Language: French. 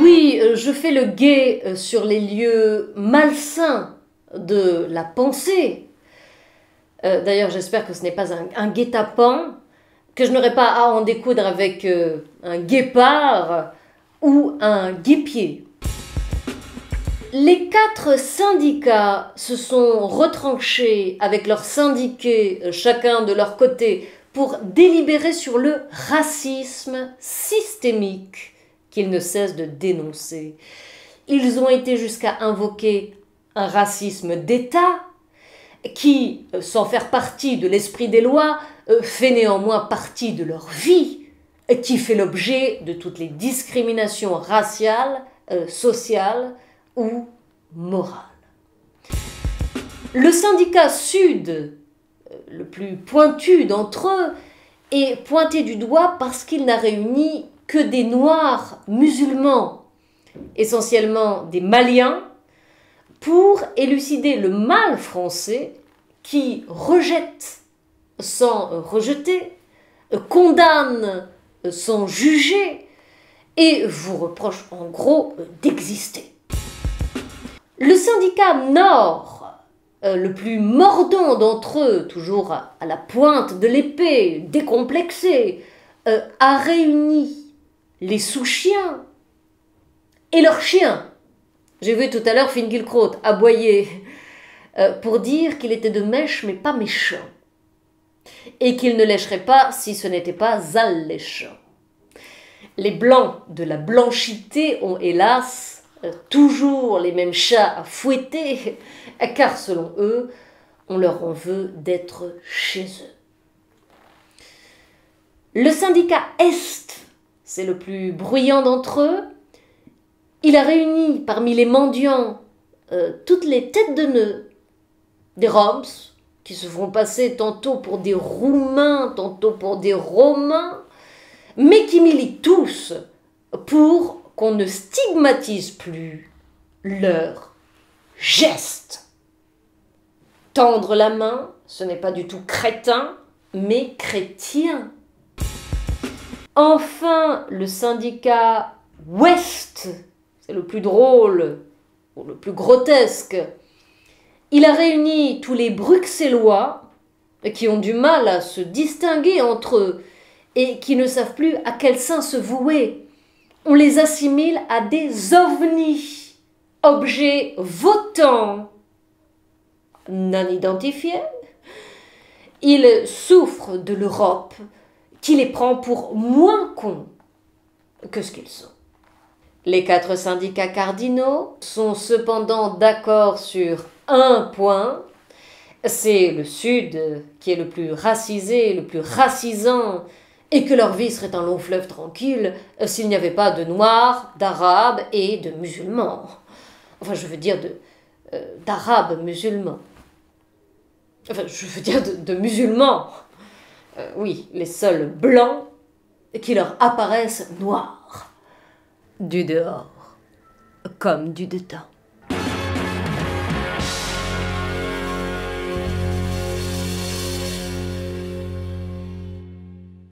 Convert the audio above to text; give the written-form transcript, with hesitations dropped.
Oui, je fais le guet sur les lieux malsains de la pensée. D'ailleurs, j'espère que ce n'est pas un guet-apens, que je n'aurai pas à en découdre avec un guépard ou un guépier. Les 4 syndicats se sont retranchés avec leurs syndiqués, chacun de leur côté, pour délibérer sur le racisme systémique qu'ils ne cessent de dénoncer. Ils ont été jusqu'à invoquer un racisme d'État qui, sans faire partie de l'esprit des lois, fait néanmoins partie de leur vie, qui fait l'objet de toutes les discriminations raciales, sociales ou morales. Le syndicat Sud, le plus pointu d'entre eux, est pointé du doigt parce qu'il n'a réuni que des Noirs musulmans, essentiellement des Maliens, pour élucider le mal français qui rejette sans rejeter, condamne sans juger et vous reproche en gros d'exister. Le syndicat Nord, le plus mordant d'entre eux, toujours à la pointe de l'épée, décomplexé, a réuni les sous-chiens et leurs chiens. J'ai vu tout à l'heure Finkielkraut aboyer pour dire qu'il était de mèche mais pas méchant. Et qu'il ne lècherait pas si ce n'était pas alléchant. Les blancs de la blanchité ont hélas toujours les mêmes chats à fouetter, car selon eux, on leur en veut d'être chez eux. Le syndicat Est, c'est le plus bruyant d'entre eux. Il a réuni parmi les mendiants toutes les têtes de nœuds, des Roms, qui se font passer tantôt pour des Roumains, tantôt pour des Romains, mais qui militent tous pour qu'on ne stigmatise plus leurs gestes. Tendre la main, ce n'est pas du tout crétin, mais chrétien. Enfin, le syndicat Ouest, c'est le plus drôle, ou le plus grotesque. Il a réuni tous les Bruxellois qui ont du mal à se distinguer entre eux et qui ne savent plus à quel saint se vouer. On les assimile à des ovnis, objets votants, non identifiés. Ils souffrent de l'Europe qui les prend pour moins cons que ce qu'ils sont. Les 4 syndicats cardinaux sont cependant d'accord sur un point, c'est le Sud qui est le plus racisé, le plus racisant, et que leur vie serait un long fleuve tranquille s'il n'y avait pas de Noirs, d'Arabes et de musulmans. Enfin, je veux dire d'Arabes musulmans. Enfin, je veux dire de musulmans. Oui, les seuls blancs qui leur apparaissent noirs. Du dehors, comme du dedans.